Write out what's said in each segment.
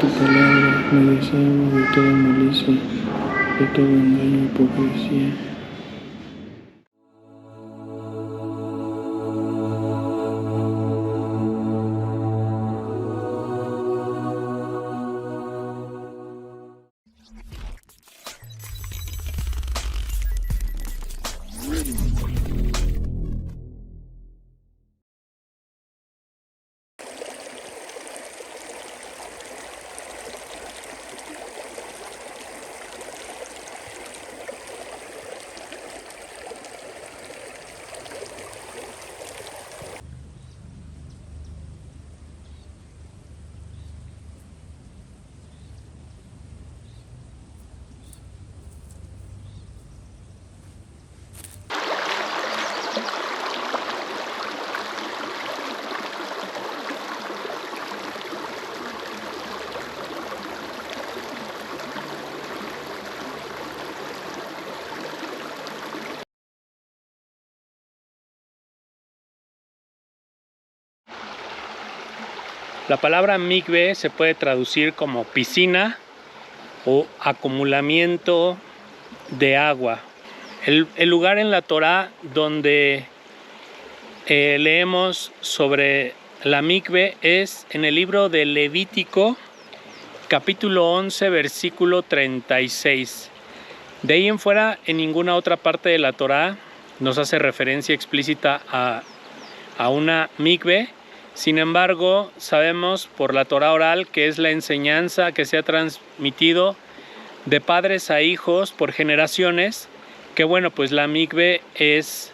tu palabra, me deshago de toda malicia, de todo engaño y hipocresía. La palabra mikve se puede traducir como piscina o acumulamiento de agua. El lugar en la Torá donde leemos sobre la mikve es en el libro de Levítico, capítulo 11, versículo 36. De ahí en fuera, en ninguna otra parte de la Torá nos hace referencia explícita a una mikve. Sin embargo, sabemos por la Torá oral, que es la enseñanza que se ha transmitido de padres a hijos por generaciones, que bueno, pues la mikve es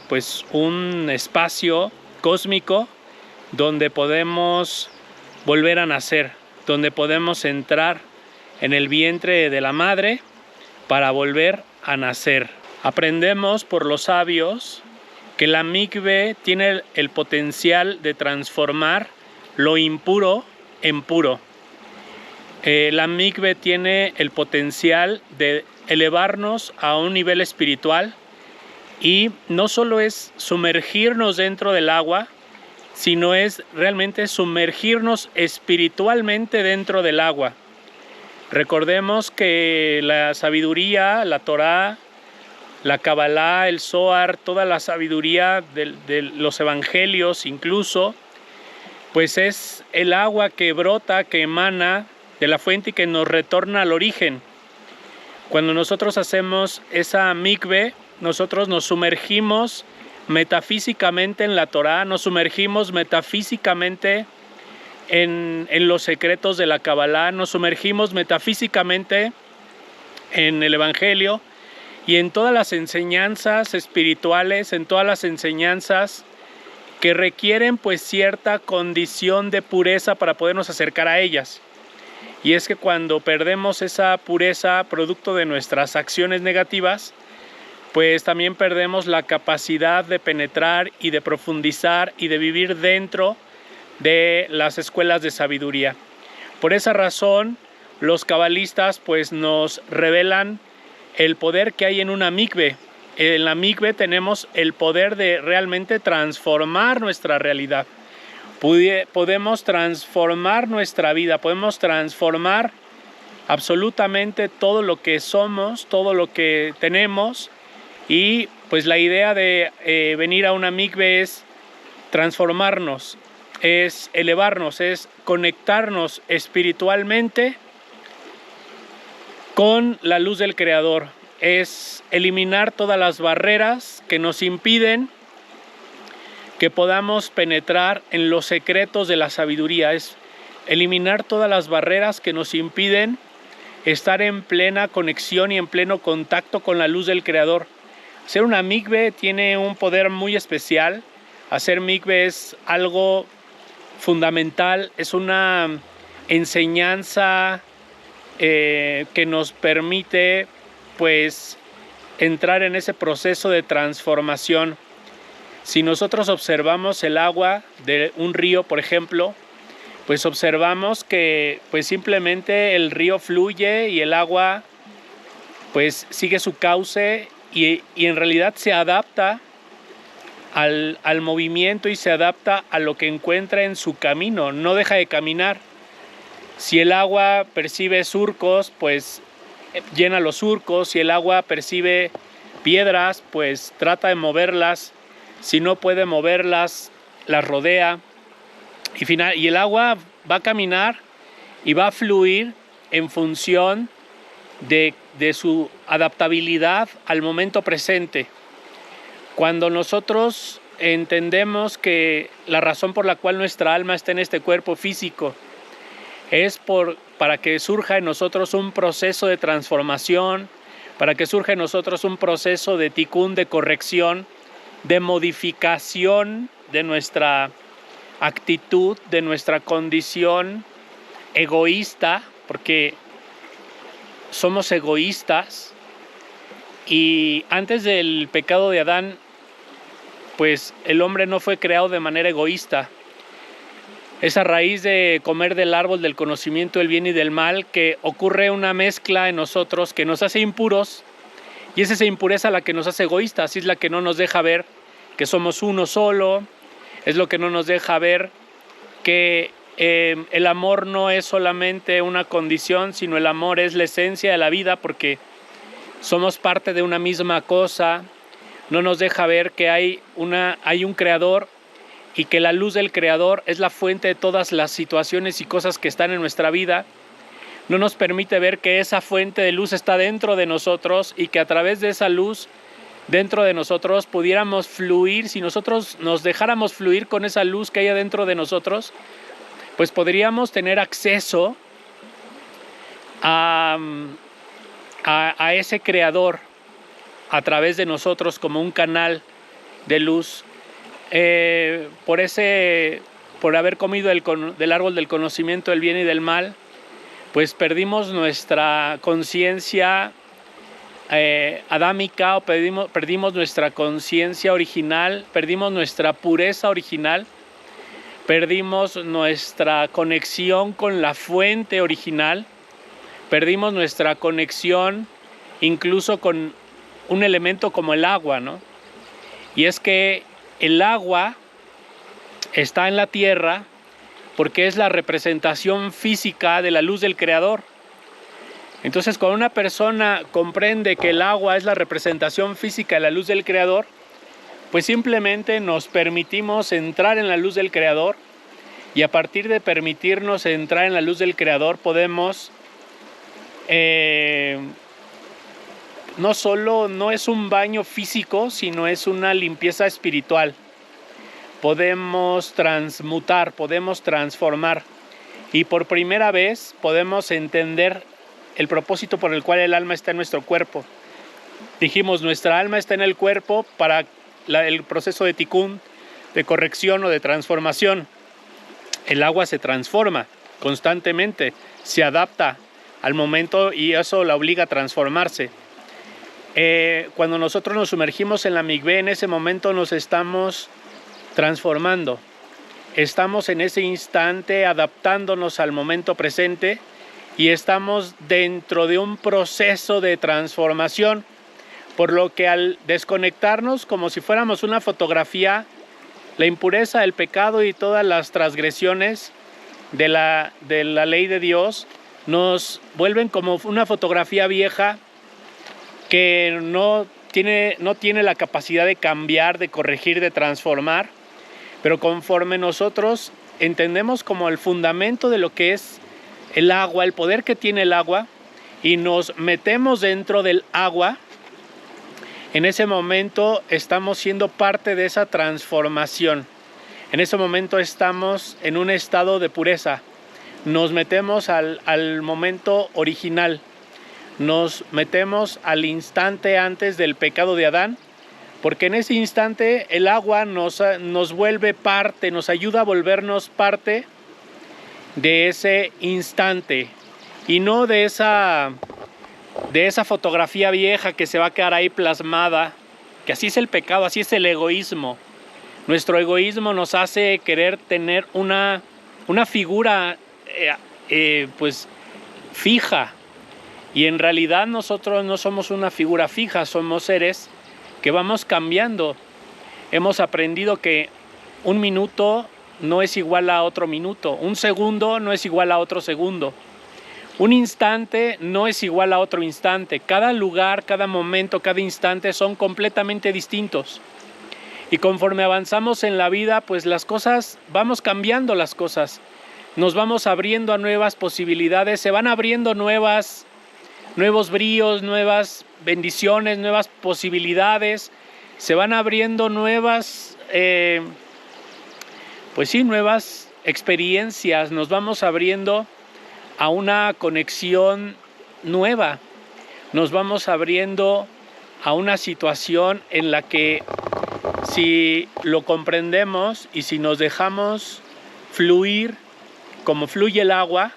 pues un espacio cósmico donde podemos volver a nacer, donde podemos entrar en el vientre de la madre para volver a nacer. Aprendemos por los sabios que la mikve tiene el potencial de transformar lo impuro en puro. La mikve tiene el potencial de elevarnos a un nivel espiritual y no solo es sumergirnos dentro del agua, sino es realmente sumergirnos espiritualmente dentro del agua. Recordemos que la sabiduría, la Torá, la Kabbalah, el Zohar, toda la sabiduría de los evangelios incluso, pues es el agua que brota, que emana de la fuente y que nos retorna al origen. Cuando nosotros hacemos esa mikve, nosotros nos sumergimos metafísicamente en la Torá, nos sumergimos metafísicamente en los secretos de la Kabbalah, nos sumergimos metafísicamente en el evangelio y en todas las enseñanzas espirituales, en todas las enseñanzas que requieren pues cierta condición de pureza para podernos acercar a ellas. Y es que cuando perdemos esa pureza producto de nuestras acciones negativas, pues también perdemos la capacidad de penetrar y de profundizar y de vivir dentro de las escuelas de sabiduría. Por esa razón, los cabalistas pues nos revelan el poder que hay en una mikve. En la mikve tenemos el poder de realmente transformar nuestra realidad. Podemos transformar nuestra vida, podemos transformar absolutamente todo lo que somos, todo lo que tenemos. Y pues la idea de venir a una mikve es transformarnos, es elevarnos, es conectarnos espiritualmente con la luz del Creador, es eliminar todas las barreras que nos impiden que podamos penetrar en los secretos de la sabiduría, es eliminar todas las barreras que nos impiden estar en plena conexión y en pleno contacto con la luz del Creador. Hacer una mikve tiene un poder muy especial. Hacer mikve es algo fundamental, es una enseñanza que nos permite pues entrar en ese proceso de transformación. Si nosotros observamos el agua de un río, por ejemplo, pues observamos que pues simplemente el río fluye y el agua pues sigue su cauce y en realidad se adapta al movimiento y se adapta a lo que encuentra en su camino, no deja de caminar. Si el agua percibe surcos, pues llena los surcos. Si el agua percibe piedras, pues trata de moverlas. Si no puede moverlas, las rodea. Y el agua va a caminar y va a fluir en función de su adaptabilidad al momento presente. Cuando nosotros entendemos que la razón por la cual nuestra alma está en este cuerpo físico es para que surja en nosotros un proceso de transformación, para que surja en nosotros un proceso de tikkun, de corrección, de modificación de nuestra actitud, de nuestra condición egoísta, porque somos egoístas, y antes del pecado de Adán, pues el hombre no fue creado de manera egoísta. Es a raíz de comer del árbol del conocimiento del bien y del mal que ocurre una mezcla en nosotros que nos hace impuros, y es esa impureza la que nos hace egoístas, es la que no nos deja ver que somos uno solo, es lo que no nos deja ver que el amor no es solamente una condición, sino el amor es la esencia de la vida, porque somos parte de una misma cosa. No nos deja ver que hay un creador y que la luz del creador es la fuente de todas las situaciones y cosas que están en nuestra vida. No nos permite ver que esa fuente de luz está dentro de nosotros y que a través de esa luz dentro de nosotros pudiéramos fluir. Si nosotros nos dejáramos fluir con esa luz que hay adentro de nosotros, pues podríamos tener acceso a ese creador a través de nosotros como un canal de luz. Por haber comido del árbol del conocimiento del bien y del mal, pues perdimos nuestra conciencia adámica, o perdimos nuestra conciencia original, perdimos nuestra pureza original, perdimos nuestra conexión con la fuente original, perdimos nuestra conexión incluso con un elemento como el agua, ¿no? Y es que el agua está en la tierra porque es la representación física de la luz del creador. Entonces, cuando una persona comprende que el agua es la representación física de la luz del creador, pues simplemente nos permitimos entrar en la luz del creador, y a partir de permitirnos entrar en la luz del creador podemos no es un baño físico, sino es una limpieza espiritual. Podemos transmutar, podemos transformar, y por primera vez podemos entender el propósito por el cual el alma está en nuestro cuerpo. Dijimos, nuestra alma está en el cuerpo para el proceso de tikkun, de corrección o de transformación. El agua se transforma constantemente, se adapta al momento y eso la obliga a transformarse. Cuando nosotros nos sumergimos en la mikvé, en ese momento nos estamos transformando. Estamos en ese instante adaptándonos al momento presente y estamos dentro de un proceso de transformación, por lo que al desconectarnos como si fuéramos una fotografía, la impureza, el pecado y todas las transgresiones de la ley de Dios nos vuelven como una fotografía vieja que no tiene la capacidad de cambiar, de corregir, de transformar. Pero conforme nosotros entendemos como el fundamento de lo que es el agua, el poder que tiene el agua, y nos metemos dentro del agua, en ese momento estamos siendo parte de esa transformación. En ese momento estamos en un estado de pureza. Nos metemos al momento original. Nos metemos al instante antes del pecado de Adán, porque en ese instante el agua nos vuelve parte, nos ayuda a volvernos parte de ese instante y no de esa fotografía vieja que se va a quedar ahí plasmada, que así es el pecado, así es el egoísmo. Nuestro egoísmo nos hace querer tener una figura pues fija, y en realidad nosotros no somos una figura fija, somos seres que vamos cambiando. Hemos aprendido que un minuto no es igual a otro minuto. Un segundo no es igual a otro segundo. Un instante no es igual a otro instante. Cada lugar, cada momento, cada instante son completamente distintos. Y conforme avanzamos en la vida, pues las cosas, vamos cambiando las cosas. Nos vamos abriendo a nuevas posibilidades, se van abriendo nuevos bríos, nuevas bendiciones, nuevas posibilidades. Se van abriendo nuevas experiencias. Nos vamos abriendo a una conexión nueva. Nos vamos abriendo a una situación en la que, si lo comprendemos y si nos dejamos fluir como fluye el agua,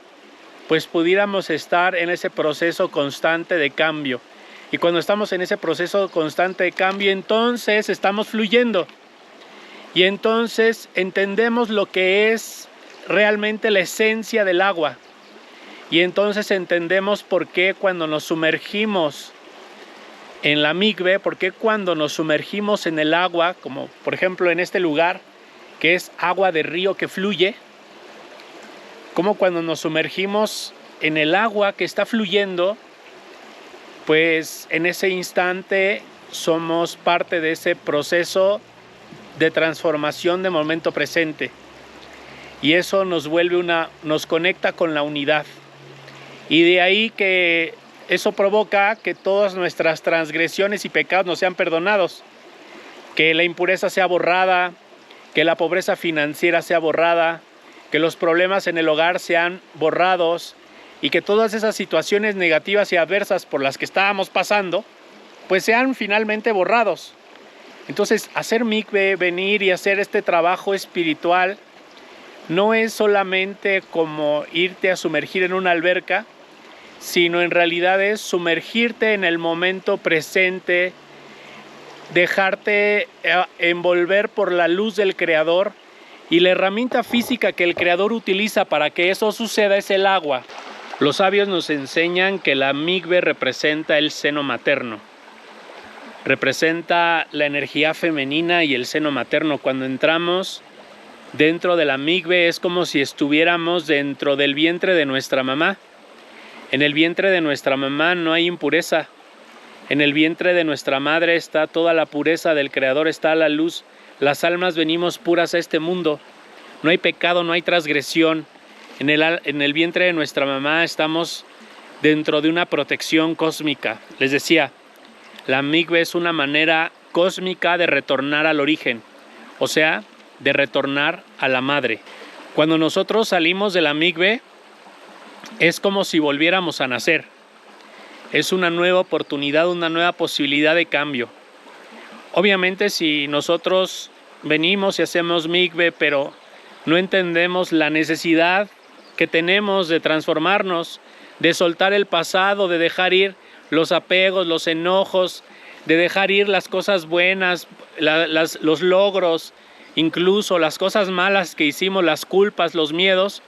pues pudiéramos estar en ese proceso constante de cambio. Y cuando estamos en ese proceso constante de cambio, entonces estamos fluyendo. Y entonces entendemos lo que es realmente la esencia del agua. Y entonces entendemos por qué cuando nos sumergimos en la mikve, por qué cuando nos sumergimos en el agua, como por ejemplo en este lugar, que es agua de río que fluye, como cuando nos sumergimos en el agua que está fluyendo, pues en ese instante somos parte de ese proceso de transformación de momento presente. Y eso nos conecta con la unidad. Y de ahí que eso provoca que todas nuestras transgresiones y pecados nos sean perdonados, que la impureza sea borrada, que la pobreza financiera sea borrada, que los problemas en el hogar sean borrados y que todas esas situaciones negativas y adversas por las que estábamos pasando, pues sean finalmente borrados. Entonces, hacer mikve, venir y hacer este trabajo espiritual, no es solamente como irte a sumergir en una alberca, sino en realidad es sumergirte en el momento presente, dejarte envolver por la luz del Creador, y la herramienta física que el Creador utiliza para que eso suceda es el agua. Los sabios nos enseñan que la mikve representa el seno materno, representa la energía femenina y el seno materno. Cuando entramos dentro de la mikve es como si estuviéramos dentro del vientre de nuestra mamá. En el vientre de nuestra mamá no hay impureza. En el vientre de nuestra madre está toda la pureza del Creador, está la luz. Las almas venimos puras a este mundo. No hay pecado, no hay transgresión. En el vientre de nuestra mamá estamos dentro de una protección cósmica. Les decía, la mikve es una manera cósmica de retornar al origen, o sea, de retornar a la madre. Cuando nosotros salimos de la mikve, es como si volviéramos a nacer. Es una nueva oportunidad, una nueva posibilidad de cambio. Obviamente, si nosotros venimos y hacemos mikve, pero no entendemos la necesidad que tenemos de transformarnos, de soltar el pasado, de dejar ir los apegos, los enojos, de dejar ir las cosas buenas, los logros, incluso las cosas malas que hicimos, las culpas, los miedos.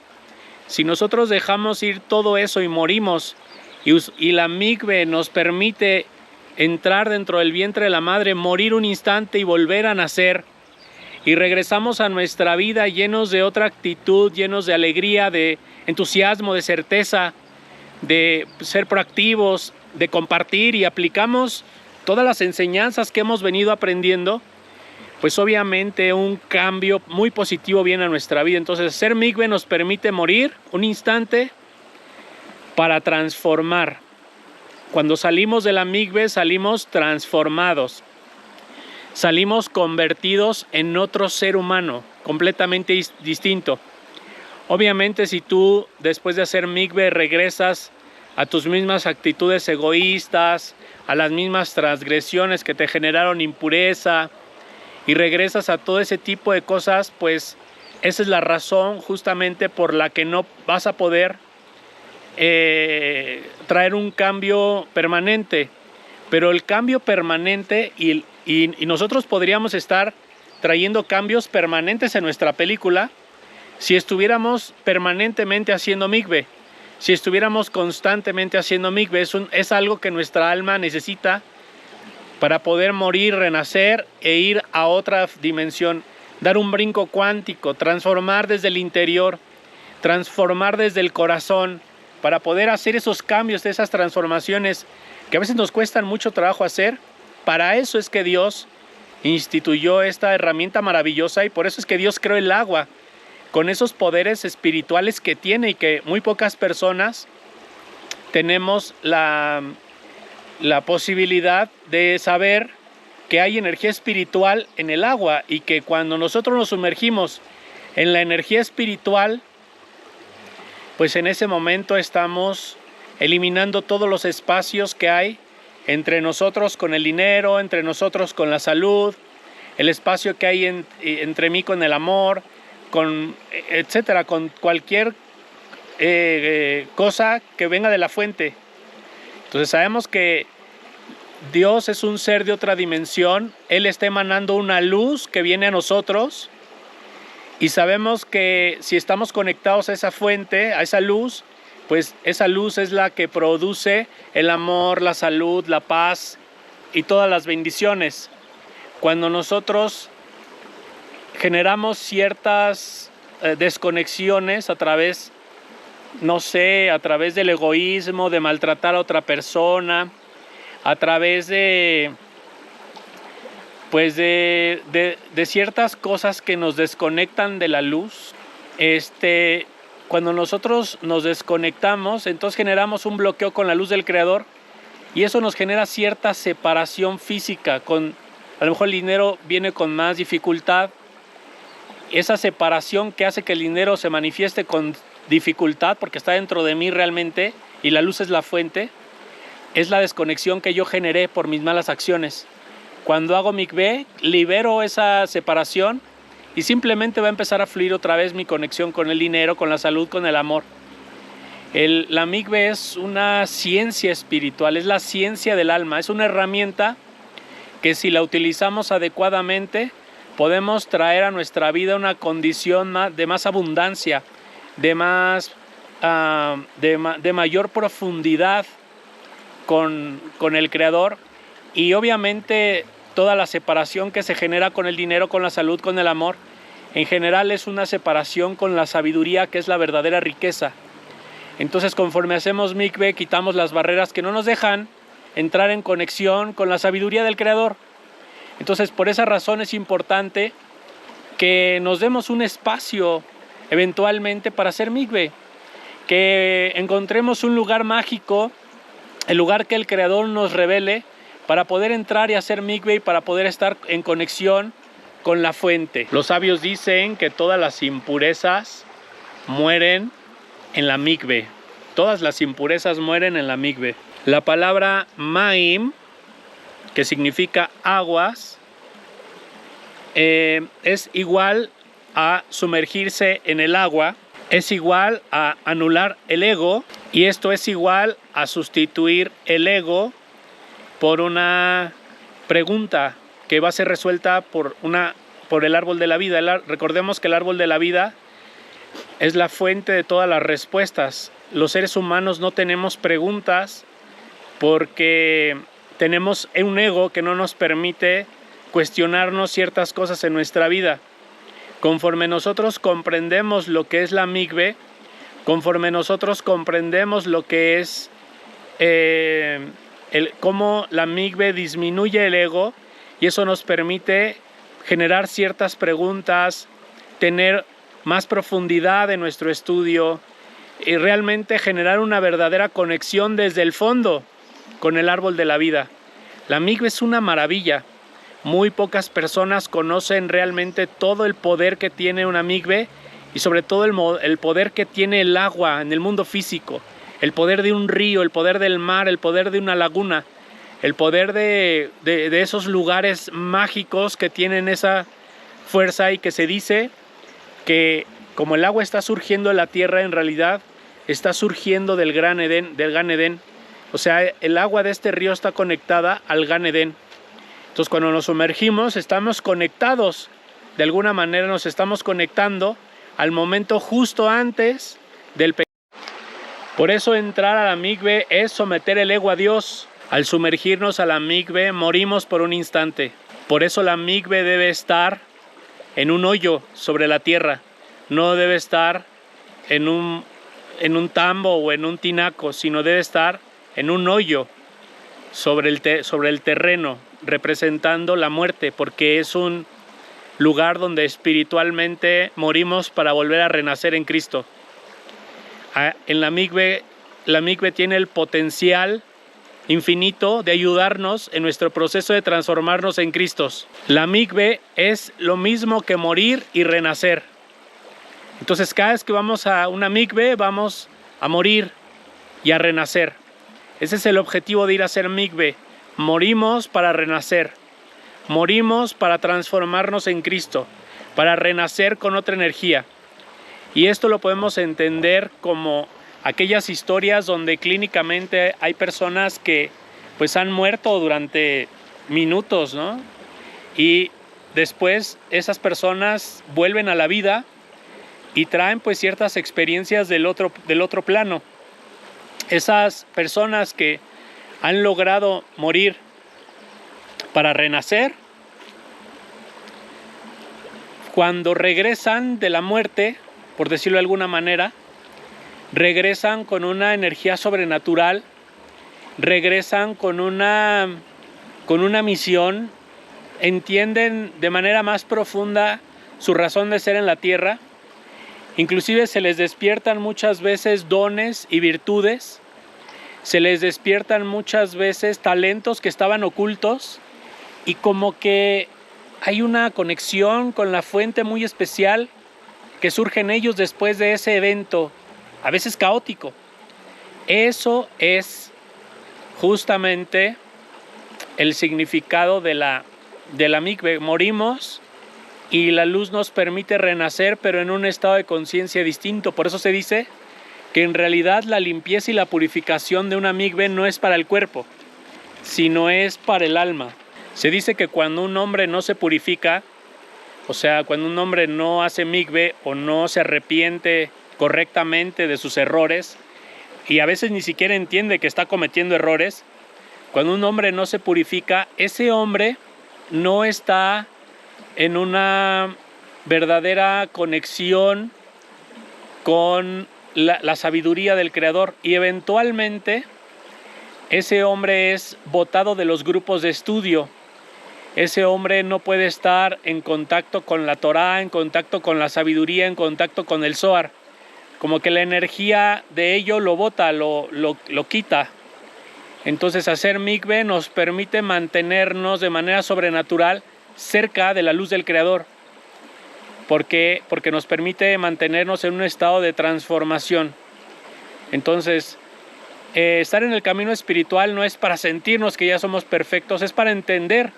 Si nosotros dejamos ir todo eso y morimos, y la mikve nos permite entrar dentro del vientre de la madre, morir un instante y volver a nacer, y regresamos a nuestra vida llenos de otra actitud, llenos de alegría, de entusiasmo, de certeza, de ser proactivos, de compartir, y aplicamos todas las enseñanzas que hemos venido aprendiendo, pues obviamente un cambio muy positivo viene a nuestra vida. Entonces, hacer mikve nos permite morir un instante para transformar. Cuando salimos de la mikve, salimos transformados. Salimos convertidos en otro ser humano, completamente distinto. Obviamente, si tú después de hacer mikve regresas a tus mismas actitudes egoístas, a las mismas transgresiones que te generaron impureza, y regresas a todo ese tipo de cosas, pues esa es la razón justamente por la que no vas a poder traer un cambio permanente. Pero el cambio permanente, y nosotros podríamos estar trayendo cambios permanentes en nuestra película si estuviéramos permanentemente haciendo mikve, si estuviéramos constantemente haciendo mikve. Es algo que nuestra alma necesita para poder morir, renacer e ir a otra dimensión dar un brinco cuántico, transformar desde el interior, transformar desde el corazón, para poder hacer esos cambios, esas transformaciones que a veces nos cuestan mucho trabajo hacer. Para eso es que Dios instituyó esta herramienta maravillosa y por eso es que Dios creó el agua con esos poderes espirituales que tiene y que muy pocas personas tenemos la posibilidad de saber que hay energía espiritual en el agua y que cuando nosotros nos sumergimos en la energía espiritual, pues en ese momento estamos eliminando todos los espacios que hay entre nosotros con el dinero, entre nosotros con la salud, el espacio que hay entre mí con el amor, etcétera, con cualquier cosa que venga de la fuente. Entonces sabemos que Dios es un ser de otra dimensión, Él está emanando una luz que viene a nosotros y sabemos que si estamos conectados a esa fuente, a esa luz, pues esa luz es la que produce el amor, la salud, la paz y todas las bendiciones. Cuando nosotros generamos ciertas desconexiones a través, no sé, a través del egoísmo, de maltratar a otra persona, a través de ciertas cosas que nos desconectan de la luz, cuando nosotros nos desconectamos, entonces generamos un bloqueo con la luz del Creador y eso nos genera cierta separación física. A lo mejor el dinero viene con más dificultad. Esa separación que hace que el dinero se manifieste con dificultad porque está dentro de mí realmente y la luz es la fuente, es la desconexión que yo generé por mis malas acciones. Cuando hago mikvé, libero esa separación y simplemente va a empezar a fluir otra vez mi conexión con el dinero, con la salud, con el amor. La mikvé es una ciencia espiritual, es la ciencia del alma, es una herramienta que si la utilizamos adecuadamente podemos traer a nuestra vida una condición de más abundancia, de mayor profundidad con el Creador y obviamente toda la separación que se genera con el dinero, con la salud, con el amor, en general es una separación con la sabiduría que es la verdadera riqueza. Entonces conforme hacemos mikvé quitamos las barreras que no nos dejan entrar en conexión con la sabiduría del Creador. Entonces por esa razón es importante que nos demos un espacio eventualmente para hacer mikvé, que encontremos un lugar mágico, el lugar que el Creador nos revele para poder entrar y hacer mikvé y para poder estar en conexión con la fuente. Los sabios dicen que todas las impurezas mueren en la mikvé. Todas las impurezas mueren en la mikvé. La palabra maim, que significa aguas, es igual a sumergirse en el agua, es igual a anular el ego y esto es igual a sustituir el ego por una pregunta que va a ser resuelta por el árbol de la vida. Recordemos que el árbol de la vida es la fuente de todas las respuestas. Los seres humanos no tenemos preguntas porque tenemos un ego que no nos permite cuestionarnos ciertas cosas en nuestra vida. Conforme nosotros comprendemos lo que es la mikvé, conforme nosotros comprendemos lo que es cómo la mikvé disminuye el ego y eso nos permite generar ciertas preguntas, tener más profundidad en nuestro estudio y realmente generar una verdadera conexión desde el fondo con el árbol de la vida. La mikvé es una maravilla. Muy pocas personas conocen realmente todo el poder que tiene una mikvé y sobre todo el poder que tiene el agua en el mundo físico, el poder de un río, el poder del mar, el poder de una laguna, el poder de esos lugares mágicos que tienen esa fuerza y que se dice que como el agua está surgiendo de la tierra, en realidad está surgiendo del Gan Edén. O sea, el agua de este río está conectada al Gan Edén. Entonces cuando nos sumergimos estamos conectados, de alguna manera nos estamos conectando al momento justo antes del pecado. Por eso entrar a la mikvé es someter el ego a Dios. Al sumergirnos a la mikvé morimos por un instante. Por eso la mikvé debe estar en un hoyo sobre la tierra, no debe estar en un tambo o en un tinaco, sino debe estar en un hoyo sobre el terreno, representando la muerte, porque es un lugar donde espiritualmente morimos para volver a renacer en Cristo. En la mikve tiene el potencial infinito de ayudarnos en nuestro proceso de transformarnos en Cristo. La mikve es lo mismo que morir y renacer. Entonces cada vez que vamos a una mikve vamos a morir y a renacer. Ese es el objetivo de ir a hacer mikve. Morimos para renacer. Morimos para transformarnos en Cristo, para renacer con otra energía. Y esto lo podemos entender como aquellas historias donde clínicamente hay personas que pues han muerto durante minutos, ¿no? Y después esas personas vuelven a la vida y traen pues ciertas experiencias del otro plano. Esas personas que han logrado morir para renacer, cuando regresan de la muerte, por decirlo de alguna manera, regresan con una energía sobrenatural, regresan con una misión, entienden de manera más profunda su razón de ser en la tierra. Inclusive se les despiertan muchas veces dones y virtudes, se les despiertan muchas veces talentos que estaban ocultos, y como que hay una conexión con la fuente muy especial que surge en ellos después de ese evento, a veces caótico. Eso es justamente el significado de la mikve. Morimos y la luz nos permite renacer, pero en un estado de conciencia distinto. Por eso se dice que en realidad la limpieza y la purificación de una mikve no es para el cuerpo, sino es para el alma. Se dice que cuando un hombre no se purifica, o sea, cuando un hombre no hace mikve o no se arrepiente correctamente de sus errores, y a veces ni siquiera entiende que está cometiendo errores, cuando un hombre no se purifica, ese hombre no está en una verdadera conexión con la sabiduría del Creador, y eventualmente ese hombre es botado de los grupos de estudio. Ese hombre no puede estar en contacto con la Torá, en contacto con la sabiduría, en contacto con el Zohar. Como que la energía de ello lo bota, lo quita. Entonces hacer mikve nos permite mantenernos de manera sobrenatural cerca de la luz del Creador. ¿Por qué? Porque nos permite mantenernos en un estado de transformación. Entonces, estar en el camino espiritual no es para sentirnos que ya somos perfectos, es para entender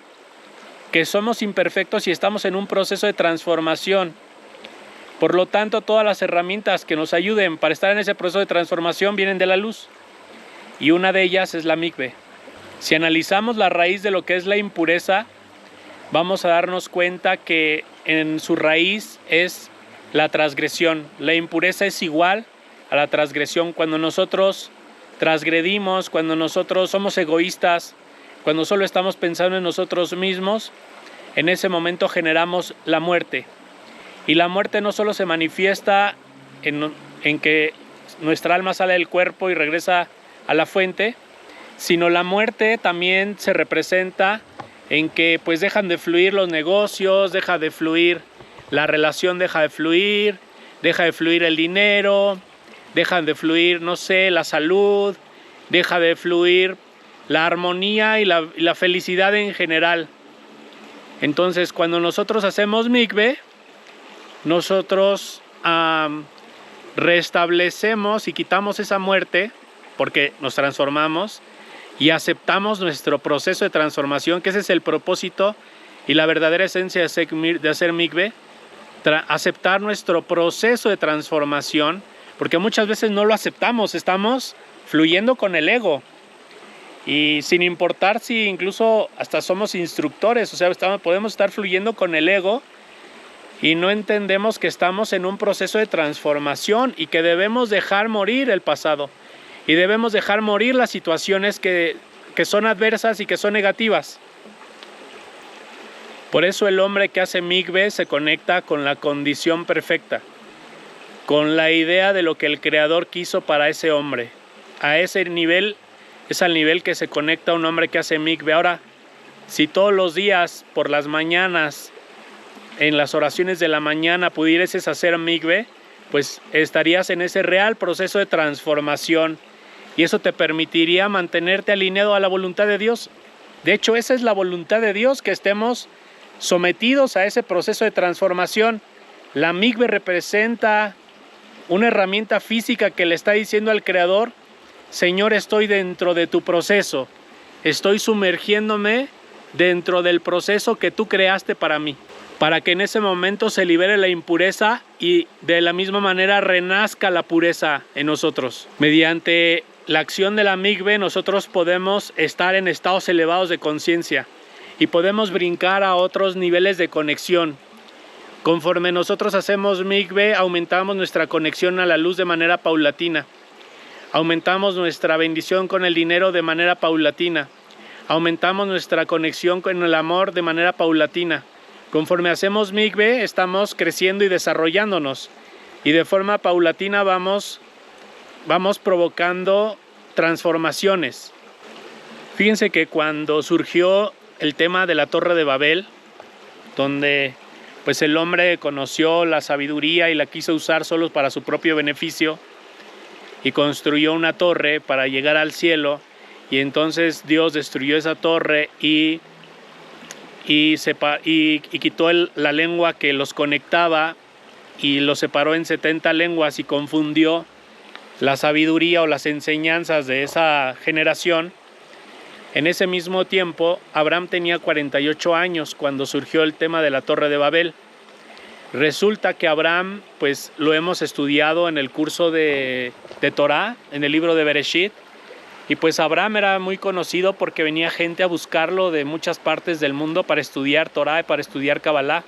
que somos imperfectos y estamos en un proceso de transformación. Por lo tanto, todas las herramientas que nos ayuden para estar en ese proceso de transformación vienen de la luz, y una de ellas es la mikve. Si analizamos la raíz de lo que es la impureza, vamos a darnos cuenta que en su raíz es la transgresión. La impureza es igual a la transgresión. Cuando nosotros transgredimos, cuando nosotros somos egoístas, cuando solo estamos pensando en nosotros mismos, en ese momento generamos la muerte. Y la muerte no solo se manifiesta en que nuestra alma sale del cuerpo y regresa a la fuente, sino la muerte también se representa en que pues dejan de fluir los negocios, deja de fluir la relación, deja de fluir el dinero, dejan de fluir, no sé, la salud, deja de fluir la armonía y la felicidad en general. Entonces, cuando nosotros hacemos mikve, nosotros restablecemos y quitamos esa muerte, porque nos transformamos y aceptamos nuestro proceso de transformación, que ese es el propósito y la verdadera esencia de hacer mikve, aceptar nuestro proceso de transformación, porque muchas veces no lo aceptamos, estamos fluyendo con el ego. Y sin importar si incluso hasta somos instructores, o sea, podemos estar fluyendo con el ego y no entendemos que estamos en un proceso de transformación y que debemos dejar morir el pasado y debemos dejar morir las situaciones que son adversas y que son negativas. Por eso el hombre que hace mikve se conecta con la condición perfecta, con la idea de lo que el Creador quiso para ese hombre. A ese nivel es al nivel que se conecta un hombre que hace mikve. Ahora, si todos los días por las mañanas, en las oraciones de la mañana pudieses hacer mikve, pues estarías en ese real proceso de transformación y eso te permitiría mantenerte alineado a la voluntad de Dios. De hecho, esa es la voluntad de Dios, que estemos sometidos a ese proceso de transformación. La mikve representa una herramienta física que le está diciendo al Creador: Señor, estoy dentro de tu proceso, estoy sumergiéndome dentro del proceso que tú creaste para mí, para que en ese momento se libere la impureza y de la misma manera renazca la pureza en nosotros. Mediante la acción de la mikve nosotros podemos estar en estados elevados de conciencia y podemos brincar a otros niveles de conexión. Conforme nosotros hacemos mikve, aumentamos nuestra conexión a la luz de manera paulatina. Aumentamos nuestra bendición con el dinero de manera paulatina. Aumentamos nuestra conexión con el amor de manera paulatina. Conforme hacemos mikve, estamos creciendo y desarrollándonos. Y de forma paulatina vamos provocando transformaciones. Fíjense que cuando surgió el tema de la Torre de Babel, donde pues el hombre conoció la sabiduría y la quiso usar solo para su propio beneficio y construyó una torre para llegar al cielo, y entonces Dios destruyó esa torre y quitó la lengua que los conectaba y los separó en 70 lenguas y confundió la sabiduría o las enseñanzas de esa generación. En ese mismo tiempo, Abraham tenía 48 años cuando surgió el tema de la Torre de Babel. Resulta que Abraham, pues lo hemos estudiado en el curso de Torah, en el libro de Bereshit, y pues Abraham era muy conocido porque venía gente a buscarlo de muchas partes del mundo para estudiar Torah y para estudiar Kabbalah.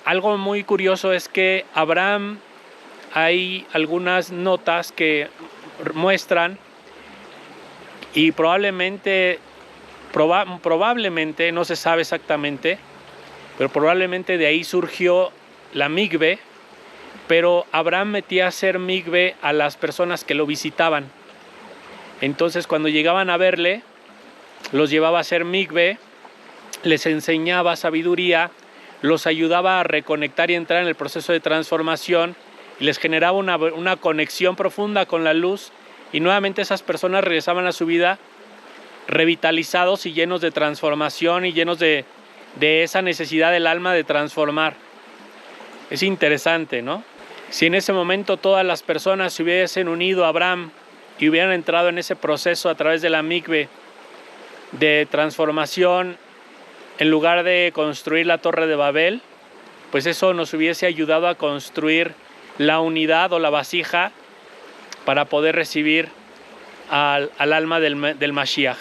Algo muy curioso es que Abraham, hay algunas notas que muestran, y probablemente, no se sabe exactamente, pero probablemente de ahí surgió la mikve, pero Abraham metía a hacer mikve a las personas que lo visitaban. Entonces cuando llegaban a verle, los llevaba a hacer mikve, les enseñaba sabiduría, los ayudaba a reconectar y entrar en el proceso de transformación, y les generaba una conexión profunda con la luz, y nuevamente esas personas regresaban a su vida revitalizados y llenos de transformación y llenos de esa necesidad del alma de transformar. Es interesante, ¿no? Si en ese momento todas las personas se hubiesen unido a Abraham y hubieran entrado en ese proceso a través de la mikve de transformación, en lugar de construir la Torre de Babel, pues eso nos hubiese ayudado a construir la unidad o la vasija para poder recibir al alma del Mashiach.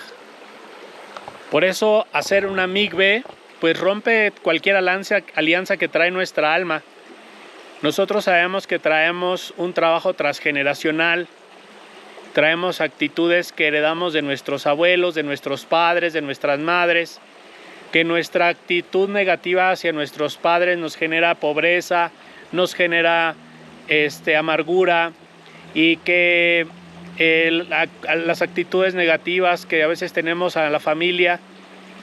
Por eso hacer una mikve pues rompe cualquier alianza que trae nuestra alma. Nosotros sabemos que traemos un trabajo transgeneracional, traemos actitudes que heredamos de nuestros abuelos, de nuestros padres, de nuestras madres, que nuestra actitud negativa hacia nuestros padres nos genera pobreza, nos genera amargura, y que las actitudes negativas que a veces tenemos a la familia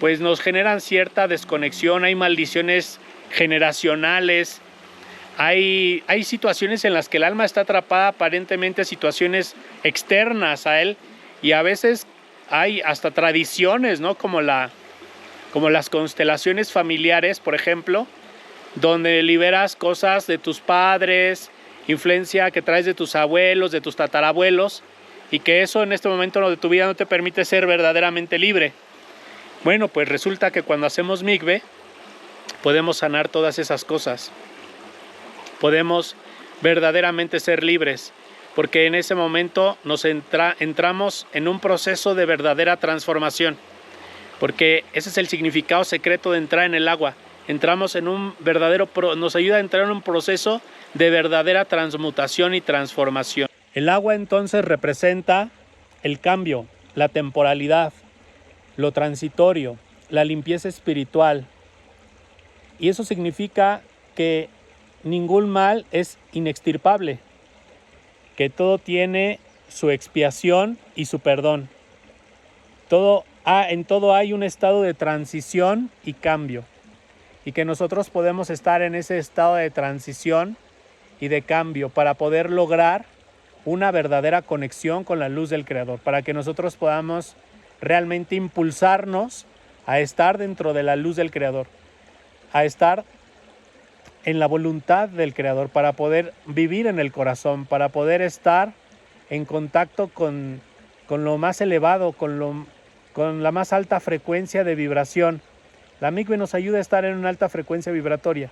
pues nos generan cierta desconexión. Hay maldiciones generacionales, hay situaciones en las que el alma está atrapada, aparentemente situaciones externas a él, y a veces hay hasta tradiciones, ¿no? Como las constelaciones familiares, por ejemplo, donde liberas cosas de tus padres, influencia que traes de tus abuelos, de tus tatarabuelos, y que eso en este momento de tu vida no te permite ser verdaderamente libre. Bueno, pues resulta que cuando hacemos mikve podemos sanar todas esas cosas. Podemos verdaderamente ser libres, porque en ese momento entramos en un proceso de verdadera transformación, porque ese es el significado secreto de entrar en el agua. Entramos en un nos ayuda a entrar en un proceso de verdadera transmutación y transformación. El agua entonces representa el cambio, la temporalidad, lo transitorio, la limpieza espiritual. Y eso significa que ningún mal es inextirpable, que todo tiene su expiación y su perdón. En todo hay un estado de transición y cambio, y que nosotros podemos estar en ese estado de transición y de cambio para poder lograr una verdadera conexión con la luz del Creador, para que nosotros podamos realmente impulsarnos a estar dentro de la luz del Creador, a estar en la voluntad del Creador, para poder vivir en el corazón, para poder estar en contacto con lo más elevado, con la más alta frecuencia de vibración. La mikve nos ayuda a estar en una alta frecuencia vibratoria.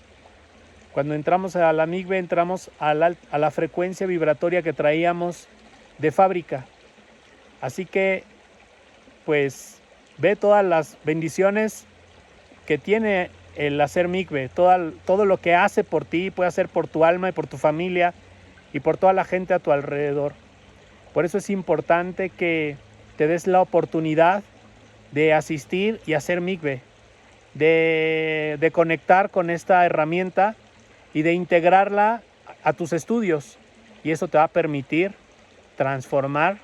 Cuando entramos a la mikve, entramos a la frecuencia vibratoria que traíamos de fábrica. Así que, pues, ve todas las bendiciones que tiene el hacer mikve, todo lo que hace por ti, puede hacer por tu alma y por tu familia y por toda la gente a tu alrededor. Por eso es importante que te des la oportunidad de asistir y hacer mikve, de conectar con esta herramienta y de integrarla a tus estudios. Y eso te va a permitir transformar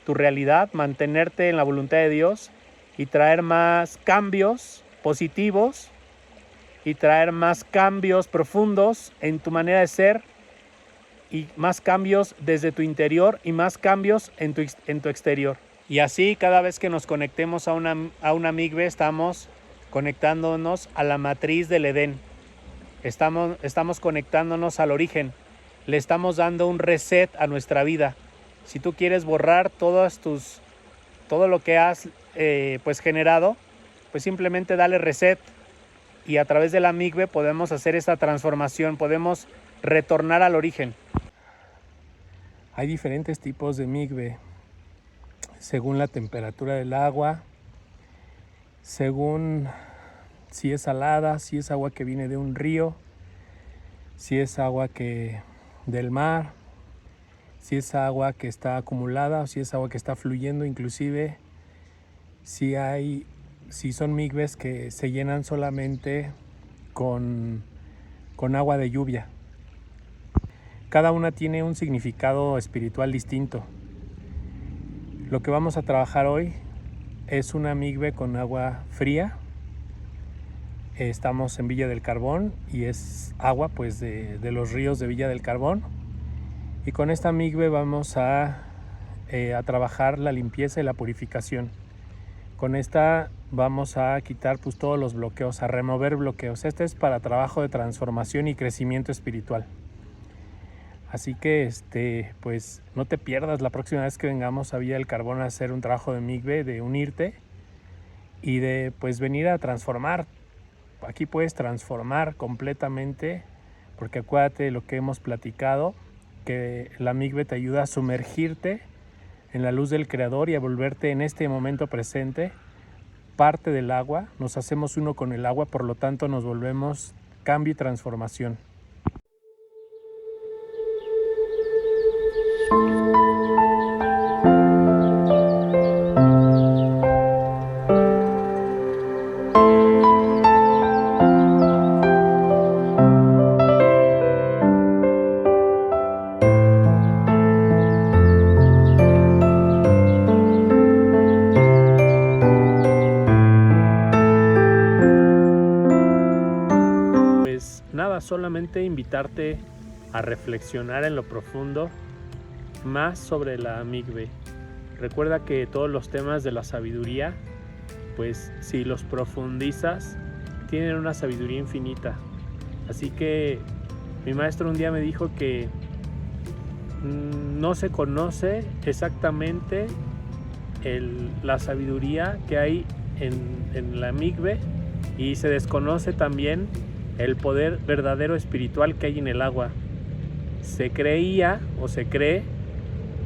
tu realidad, mantenerte en la voluntad de Dios y traer más cambios positivos y traer más cambios profundos en tu manera de ser y más cambios desde tu interior y más cambios en tu exterior. Y así cada vez que nos conectemos a una mikve estamos conectándonos a la matriz del Edén. Estamos conectándonos al origen. Le estamos dando un reset a nuestra vida. Si tú quieres borrar todo lo que has pues generado, pues simplemente dale reset. Y a través de la mikve podemos hacer esa transformación, podemos retornar al origen. Hay diferentes tipos de mikve, según la temperatura del agua, según si es salada, si es agua que viene de un río, si es agua del mar, si es agua que está acumulada o si es agua que está fluyendo, inclusive si son mikves que se llenan solamente con agua de lluvia. Cada una tiene un significado espiritual distinto. Lo que vamos a trabajar hoy es una mikve con agua fría. Estamos en Villa del Carbón y es agua pues de los ríos de Villa del Carbón. Y con esta mikve vamos a trabajar la limpieza y la purificación. Con esta vamos a quitar pues todos los bloqueos, a remover bloqueos. Este es para trabajo de transformación y crecimiento espiritual. Así que pues no te pierdas la próxima vez que vengamos a Villa del Carbón a hacer un trabajo de mikve, de unirte y de pues venir a transformar. Aquí puedes transformar completamente, porque acuérdate de lo que hemos platicado, que la mikve te ayuda a sumergirte en la luz del Creador y a volverte en este momento presente parte del agua. Nos hacemos uno con el agua, por lo tanto nos volvemos cambio y transformación. Solamente invitarte a reflexionar en lo profundo más sobre la mikve. Recuerda que todos los temas de la sabiduría, pues si los profundizas, tienen una sabiduría infinita. Así que mi maestro un día me dijo que no se conoce exactamente la sabiduría que hay en la mikve, y se desconoce también el poder verdadero espiritual que hay en el agua. Se creía o se cree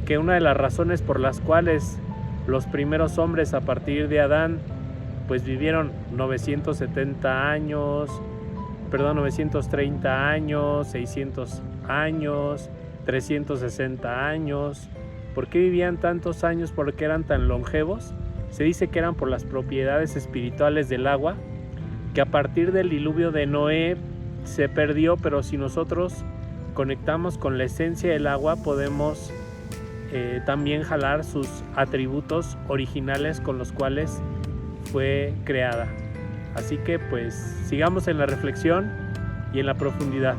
que una de las razones por las cuales los primeros hombres a partir de Adán pues vivieron 930 años, 600 años, 360 años. ¿Por qué vivían tantos años? ¿Por qué eran tan longevos? Se dice que eran por las propiedades espirituales del agua, que a partir del diluvio de Noé se perdió, pero si nosotros conectamos con la esencia del agua podemos también jalar sus atributos originales con los cuales fue creada. Así que pues sigamos en la reflexión y en la profundidad.